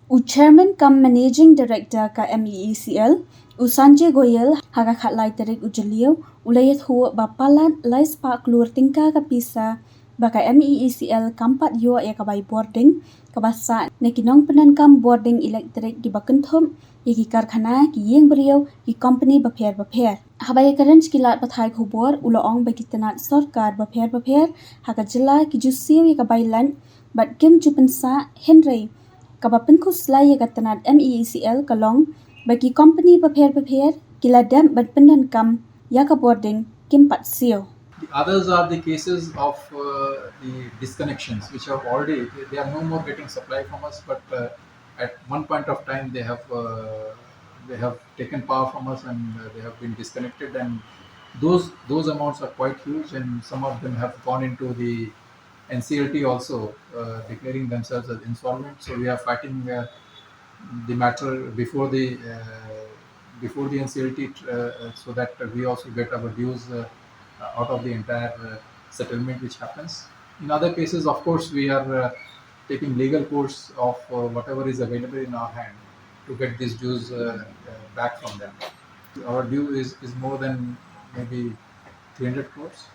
U Chairman cum Managing Director ka Meecl, u Sanjay Goyal haga khatlai tarik u Jalio, u layat hu ba Palat lais pa Klur tingka ka pisa ba ka Meecl kampat yo ya ka bai Bording ka basa ne kinong penan kam Bording elektrik di bakenthum ye ki karkhana ki yeng beriau ki company ba pher habai karen skilat pathai khubor ulo ong ba kitanat sarkar ba pher haga jila ki jusiu ye ka bai lan bat kim jupensa Henry kabapen ko slay gatanat Meecl kalong bagi company prepare kila dam berpendan kam yaka boarding kim pat sio. The others are the cases of the disconnections, which have already, they are no more getting supply from us, but at one point of time they have taken power from us and they have been disconnected, and those amounts are quite huge, and some of them have gone into the NCLT also, declaring themselves as insolvent. So we are fighting the matter before the NCLT, so that we also get our dues out of the entire settlement which happens. In other cases, of course, we are taking legal course of whatever is available in our hand to get these dues back from them. Our due is more than maybe 300 crores.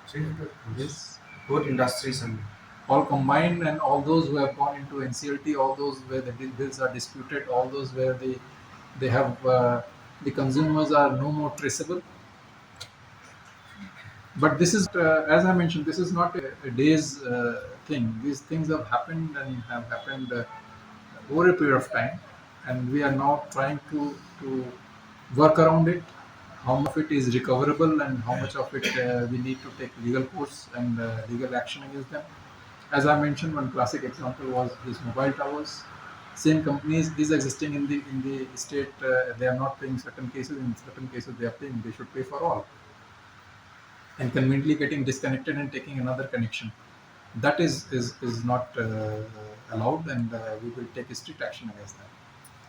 300 crores. Yes. Both industries and All combined, and all those who have gone into NCLT, all those where the bills are disputed, all those where they have the consumers are no more traceable. But this is, as I mentioned, this is not a day's thing. These things have happened and have happened over a period of time, and we are now trying to work around it. How much of it is recoverable, and how much of it we need to take legal course and legal action against them. As I mentioned, one classic example was these mobile towers. Same companies is existing in the state. They are not paying certain cases. In certain cases, they are paying. They should pay for all, and conveniently getting disconnected and taking another connection. That is not allowed, and we will take strict action against that.